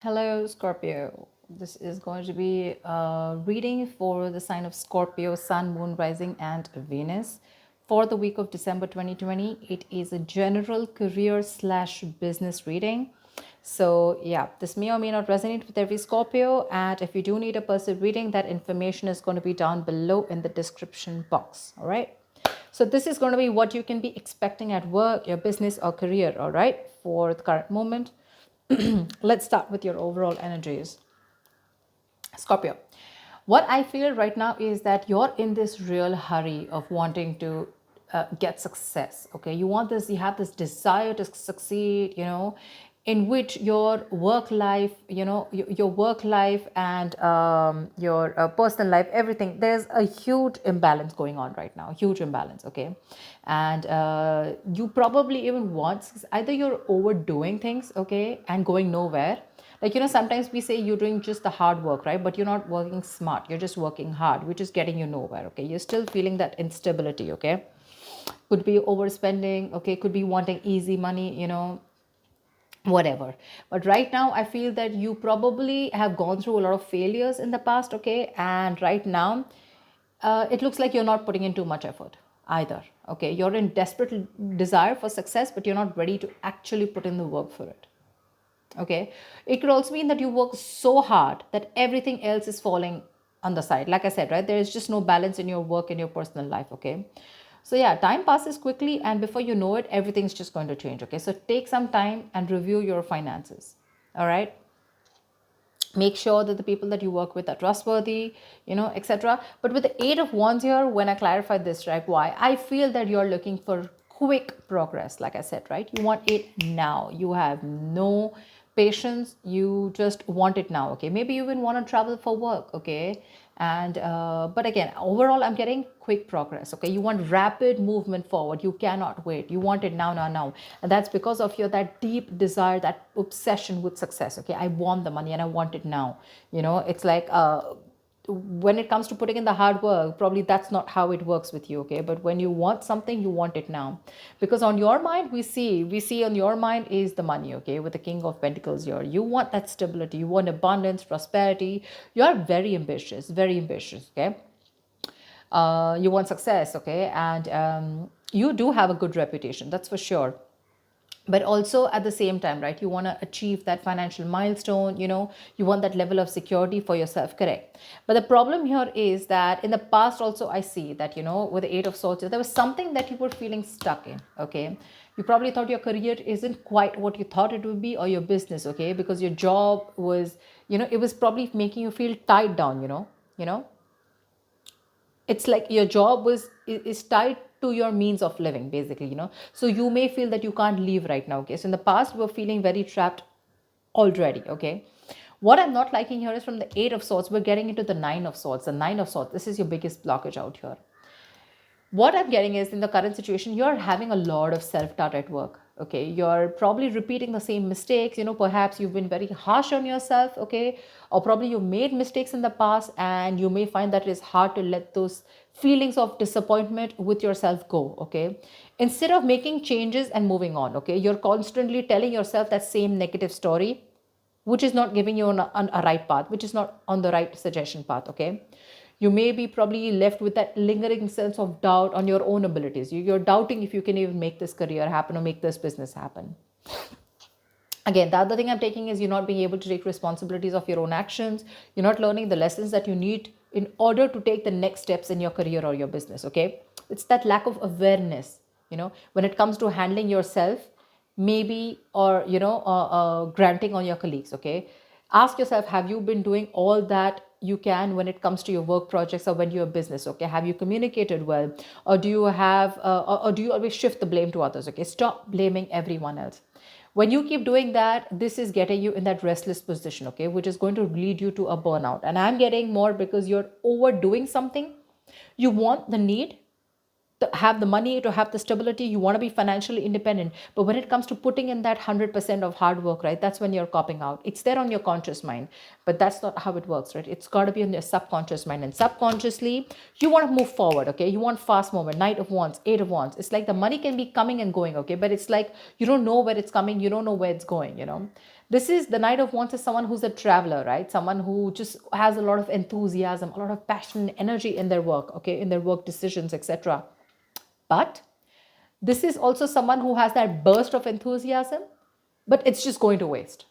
Hello, Scorpio. This is going to be a reading for the sign of Scorpio, Sun, Moon, Rising, and Venus for the week of December 2020. It is a general career slash business reading. So, yeah, this may or may not resonate with every Scorpio. And if you do need a personal reading, that information is going to be down below in the description box. All right. So, this is going to be what you can be expecting at work, your business, or career. All right. For the current moment. Let's start with your overall energies. Scorpio. What I feel right now is that you're in this real hurry of wanting to get success. Okay, you want this, you have this desire to succeed, in which your work life, your work life and your personal life, everything, there's a huge imbalance going on right now, huge imbalance. Okay, and you probably even want, either you're overdoing things, okay, and going nowhere, like sometimes we say you're doing just the hard work, right, but you're not working smart, you're just working hard, which is getting you nowhere. Okay, you're still feeling that instability. Okay, could be overspending. Okay, could be wanting easy money, whatever. But right now I feel that you probably have gone through a lot of failures in the past. Okay, and right now it looks like you're not putting in too much effort either. Okay, you're in desperate desire for success, but you're not ready to actually put in the work for it. Okay, it could also mean that you work so hard that everything else is falling on the side. Like I said, right, there is just no balance in your work and your personal life. Okay, so yeah, time passes quickly, and before you know it, everything's just going to change. Okay, so take some time and review your finances. All right, make sure that the people that you work with are trustworthy, etc. But with the Eight of Wands here, when I clarify this, right, why I feel that you're looking for quick progress. Like I said, right, you want it now, you have no patience, you just want it now. Okay, maybe you even want to travel for work. Okay, and but again, overall I'm getting quick progress. Okay, you want rapid movement forward, you cannot wait, you want it now, now, now. And that's because of your that deep desire, that obsession with success. Okay, I want the money and I want it now. It's like when it comes to putting in the hard work, probably that's not how it works with you. Okay, but when you want something, you want it now, because on your mind, we see on your mind is the money. Okay, with the King of Pentacles here, you want that stability, you want abundance, prosperity. You are very ambitious, very ambitious. Okay, you want success. Okay, and you do have a good reputation, that's for sure. But also at the same time, right, you want to achieve that financial milestone. You want that level of security for yourself, correct? But the problem here is that in the past also, I see that, with the Eight of Swords, there was something that you were feeling stuck in. Okay, you probably thought your career isn't quite what you thought it would be, or your business. Okay, because your job was, it was probably making you feel tied down. You know it's like your job is tied to your means of living, basically. So you may feel that you can't leave right now. Okay, so in the past you were feeling very trapped already. Okay, what I'm not liking here is from the Eight of Swords, we're getting into the Nine of Swords. The Nine of Swords, this is your biggest blockage out here. What I'm getting is, in the current situation, you're having a lot of self-doubt at work. Okay, you're probably repeating the same mistakes. Perhaps you've been very harsh on yourself. Okay, or probably you made mistakes in the past, and you may find that it is hard to let those feelings of disappointment with yourself go. Okay, instead of making changes and moving on, okay, you're constantly telling yourself that same negative story, which is not giving you on a right path, which is not on the right suggestion path. Okay, you may be probably left with that lingering sense of doubt on your own abilities. You're doubting if you can even make this career happen or make this business happen. Again, the other thing I'm taking is you're not being able to take responsibilities of your own actions. You're not learning the lessons that you need in order to take the next steps in your career or your business. Okay, it's that lack of awareness, when it comes to handling yourself, maybe, or granting on your colleagues. Okay, ask yourself, have you been doing all that you can when it comes to your work projects or when you're business? Okay, have you communicated well, or do you have or do you always shift the blame to others? Okay, stop blaming everyone else. When you keep doing that, this is getting you in that restless position. Okay, which is going to lead you to a burnout. And I'm getting more because you're overdoing something. You want the need to have the money, to have the stability, you want to be financially independent, but when it comes to putting in that 100% of hard work, right, that's when you're copping out. It's there on your conscious mind, but that's not how it works, right? It's got to be on your subconscious mind, and subconsciously you want to move forward. Okay, you want fast movement. Knight of Wands, Eight of Wands, it's like the money can be coming and going. Okay, but it's like you don't know where it's coming, you don't know where it's going. This is the Knight of Wands is someone who's a traveler, right? Someone who just has a lot of enthusiasm, a lot of passion, energy in their work, okay, in their work decisions, etc. But this is also someone who has that burst of enthusiasm, but it's just going to waste.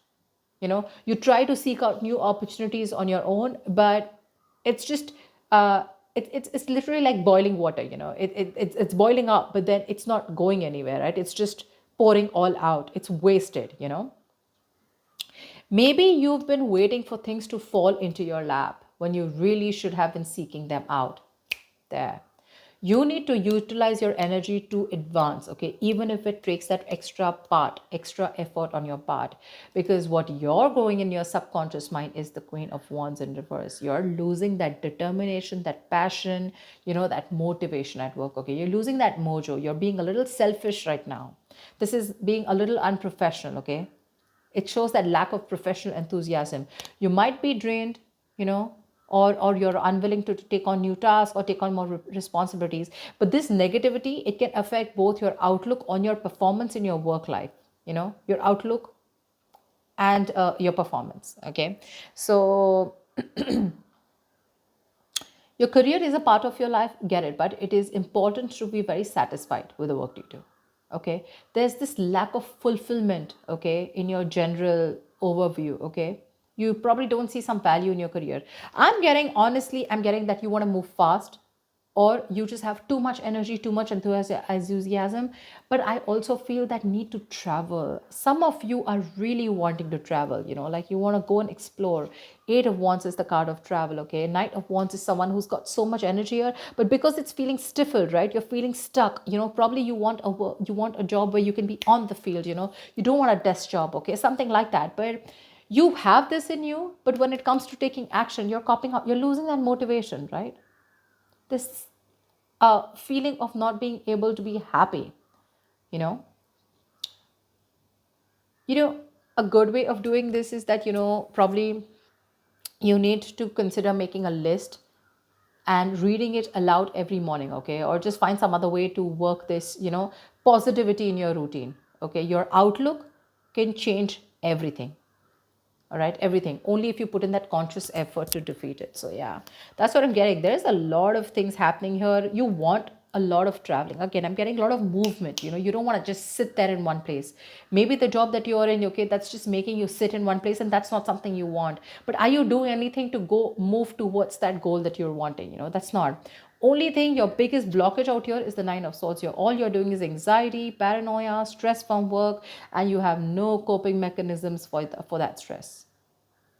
You try to seek out new opportunities on your own, but it's just uh, it's literally like boiling water. It's boiling up, but then it's not going anywhere, right? It's just pouring all out. It's wasted. Maybe you've been waiting for things to fall into your lap when you really should have been seeking them out. There. You need to utilize your energy to advance, okay? Even if it takes that extra effort on your part. Because what you're growing in your subconscious mind is the Queen of Wands in reverse. You're losing that determination, that passion, that motivation at work, okay? You're losing that mojo. You're being a little selfish right now. This is being a little unprofessional, okay? It shows that lack of professional enthusiasm. You might be drained, or you're unwilling to take on new tasks or take on more responsibilities. But this negativity, it can affect both your outlook on your performance in your work life, your outlook and your performance. Okay, so your career is a part of your life, get it, but it is important to be very satisfied with the work you do. Okay, there's this lack of fulfillment, okay, in your general overview. Okay, you probably don't see some value in your career. I'm getting that you want to move fast, or you just have too much energy, too much enthusiasm. But I also feel that need to travel. Some of you are really wanting to travel, like you want to go and explore. Eight of Wands is the card of travel, okay? Knight of Wands is someone who's got so much energy here, but because it's feeling stifled, right? You're feeling stuck, probably you want a job where you can be on the field, you don't want a desk job, okay? Something like that. But you have this in you, but when it comes to taking action, you're copying up, you're losing that motivation, right? This feeling of not being able to be happy, you know you know a good way of doing this is that, probably you need to consider making a list and reading it aloud every morning, okay? Or just find some other way to work this, positivity in your routine, okay? Your outlook can change everything. All right, everything, only if you put in that conscious effort to defeat it. So yeah, that's what I'm getting. There's a lot of things happening here. You want a lot of traveling. Again, I'm getting a lot of movement. You don't want to just sit there in one place. Maybe the job that you are in, okay, that's just making you sit in one place, and that's not something you want. But are you doing anything to go move towards that goal that you're wanting? That's not. Only thing, your biggest blockage out here is the Nine of Swords. All you're doing is anxiety, paranoia, stress from work, and you have no coping mechanisms for that stress.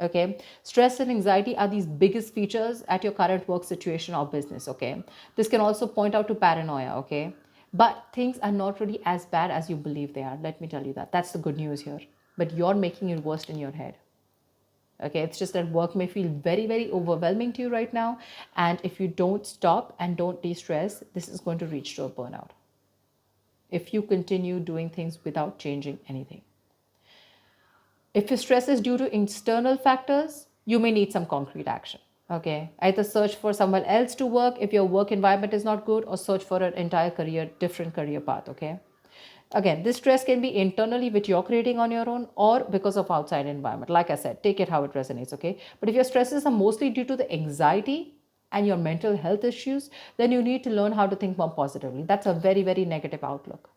Okay, stress and anxiety are these biggest features at your current work situation or business. Okay, this can also point out to paranoia. Okay, but things are not really as bad as you believe they are. Let me tell you that. That's the good news here. But you're making it worse in your head. Okay, it's just that work may feel very, very overwhelming to you right now. And if you don't stop and don't de-stress, this is going to reach to a burnout if you continue doing things without changing anything. If your stress is due to external factors, you may need some concrete action. Okay, either search for someone else to work if your work environment is not good, or search for an entire different career path. Okay, again, this stress can be internally, which you're creating on your own, or because of outside environment. Like I said, take it how it resonates. Okay, but if your stresses are mostly due to the anxiety and your mental health issues, then you need to learn how to think more positively. That's a very, very negative outlook.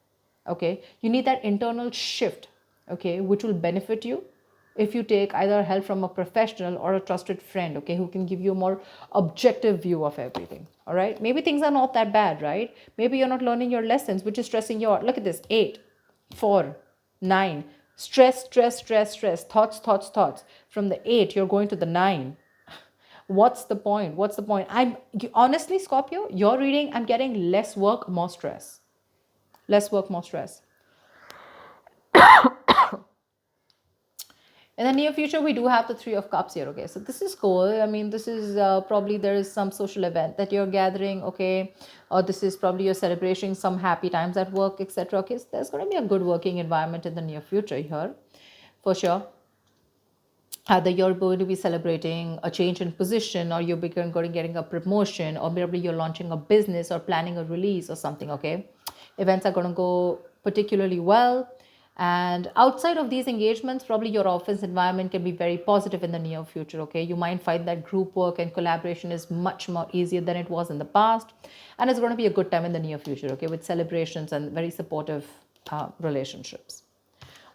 Okay, you need that internal shift, okay, which will benefit you if you take either help from a professional or a trusted friend, okay, who can give you a more objective view of everything. All right, maybe things are not that bad, right? Maybe you're not learning your lessons, which is stressing you out. Look at this: 8, 4, 9. Stress, stress, stress, stress, thoughts, thoughts, thoughts. From the 8 you're going to the 9. What's the point? I'm honestly, Scorpio, you're reading, I'm getting less work, more stress. Less work, more stress. In the near future, we do have the Three of Cups here. Okay, so this is cool. I mean, this is probably there is some social event that you're gathering. Okay, or this is probably you're celebrating some happy times at work, etc. Okay, so there's going to be a good working environment in the near future here, for sure. Either you're going to be celebrating a change in position, or you're going to getting a promotion, or maybe you're launching a business or planning a release or something. Okay, events are going to go particularly well. And outside of these engagements, probably your office environment can be very positive in the near future. Okay, you might find that group work and collaboration is much more easier than it was in the past, and it's going to be a good time in the near future. Okay, with celebrations and very supportive relationships.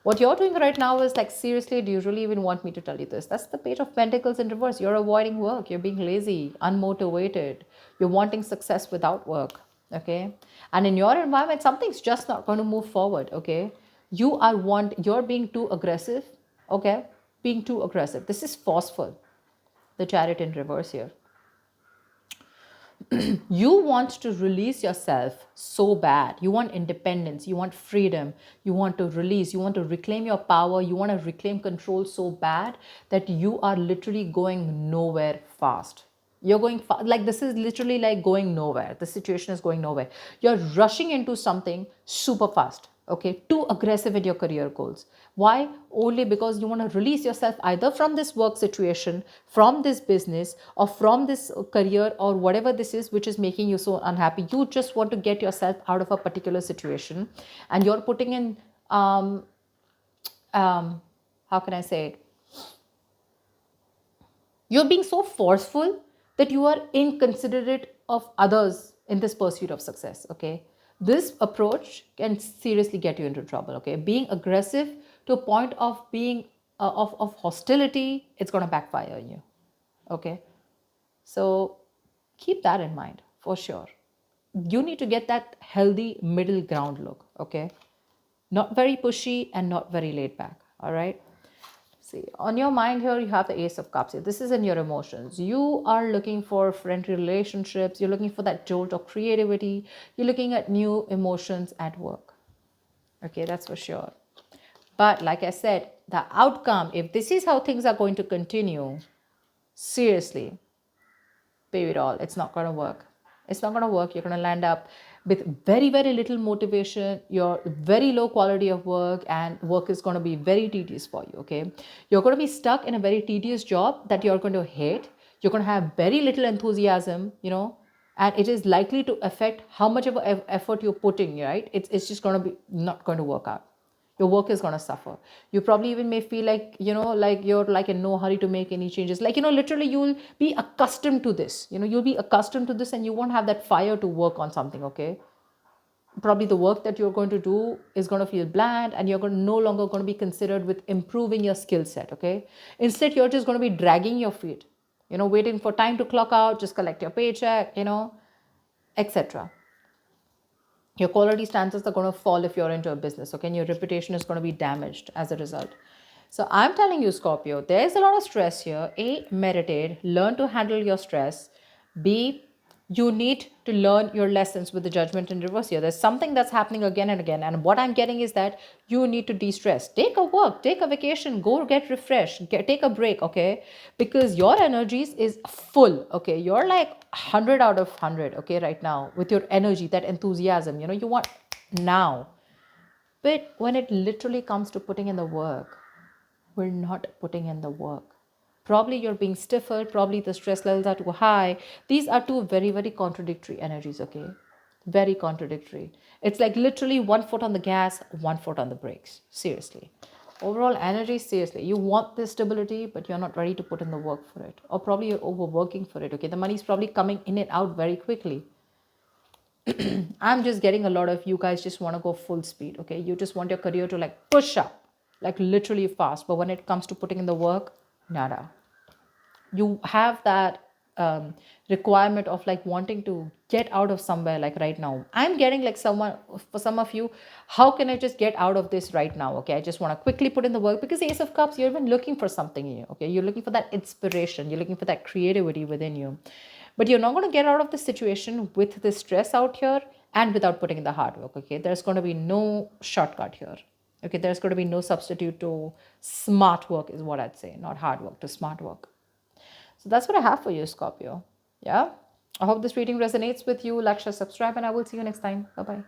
What you're doing right now is like, seriously, do you really even want me to tell you this? That's the Page of Pentacles in reverse. You're avoiding work. You're being lazy, unmotivated. You're wanting success without work. Okay. And in your environment, something's just not going to move forward. Okay. You're being too aggressive. Okay. Being too aggressive. This is forceful. The Chariot in reverse here. You want to release yourself so bad. You want independence, you want freedom, you want to release, you want to reclaim your power, you want to reclaim control so bad that you are literally going nowhere fast. You're going like, this is literally like going nowhere. The situation is going nowhere. You're rushing into something super fast. Okay, too aggressive in your career goals. Why? Only because you want to release yourself either from this work situation, from this business, or from this career, or whatever this is which is making you so unhappy. You just want to get yourself out of a particular situation, and you're putting in how can I say it? You're being so forceful that you are inconsiderate of others in this pursuit of success. Okay, this approach can seriously get you into trouble. Okay, being aggressive to a point of being of hostility, it's going to backfire on you. Okay, so keep that in mind for sure. You need to get that healthy middle ground look. Okay, not very pushy and not very laid back. All right. See, on your mind here, you have the Ace of Cups here. This is in your emotions. You are looking for friendly relationships. You're looking for that jolt of creativity. You're looking at new emotions at work. Okay, that's for sure. But like I said, the outcome, if this is how things are going to continue, seriously, pay it all. It's not going to work. It's not going to work. You're going to land up with very, very little motivation, your very low quality of work, and work is going to be very tedious for you. Okay. You're going to be stuck in a very tedious job that you're going to hate. You're going to have very little enthusiasm, and it is likely to affect how much of effort you're putting, right? It's just going to be not going to work out. Your work is going to suffer. You probably even may feel like, like you're like in no hurry to make any changes. Like, literally you'll be accustomed to this. You'll be accustomed to this, and you won't have that fire to work on something. Okay, probably the work that you're going to do is going to feel bland, and you're no longer going to be considered with improving your skill set. Okay, instead you're just going to be dragging your feet, waiting for time to clock out, just collect your paycheck, etc. Your quality standards are going to fall if you're into a business. Okay, and your reputation is going to be damaged as a result. So I'm telling you, Scorpio, there's a lot of stress here. A, meditate, learn to handle your stress. B, you need to learn your lessons with the Judgment in reverse here. There's something that's happening again and again. And what I'm getting is that you need to de-stress. Take a walk, take a vacation, go get refreshed, take a break, okay? Because your energies is full, okay? You're like 100 out of 100, okay, right now with your energy, that enthusiasm, you want now. But when it literally comes to putting in the work, we're not putting in the work. Probably you're being stiffer, probably the stress levels are too high. These are two very, very contradictory energies, okay? Very contradictory. It's like literally one foot on the gas, one foot on the brakes. Seriously. Overall energy, seriously. You want this stability, but you're not ready to put in the work for it. Or probably you're overworking for it, okay? The money's probably coming in and out very quickly. I'm just getting a lot of you guys just want to go full speed, okay? You just want your career to like push up, like literally fast. But when it comes to putting in the work, nada. You have that requirement of like wanting to get out of somewhere, like right now. I'm getting like someone, for some of you, how can I just get out of this right now? Okay, I just want to quickly put in the work, because Ace of Cups, you're even looking for something new. Okay, you're looking for that inspiration, you're looking for that creativity within you. But you're not going to get out of the situation with the stress out here and without putting in the hard work. Okay, there's going to be no shortcut here. Okay, there's going to be no substitute to smart work, is what I'd say. Not hard work, to smart work. So that's what I have for you, Scorpio. Yeah. I hope this reading resonates with you. Like, share, subscribe, and I will see you next time. Bye-bye.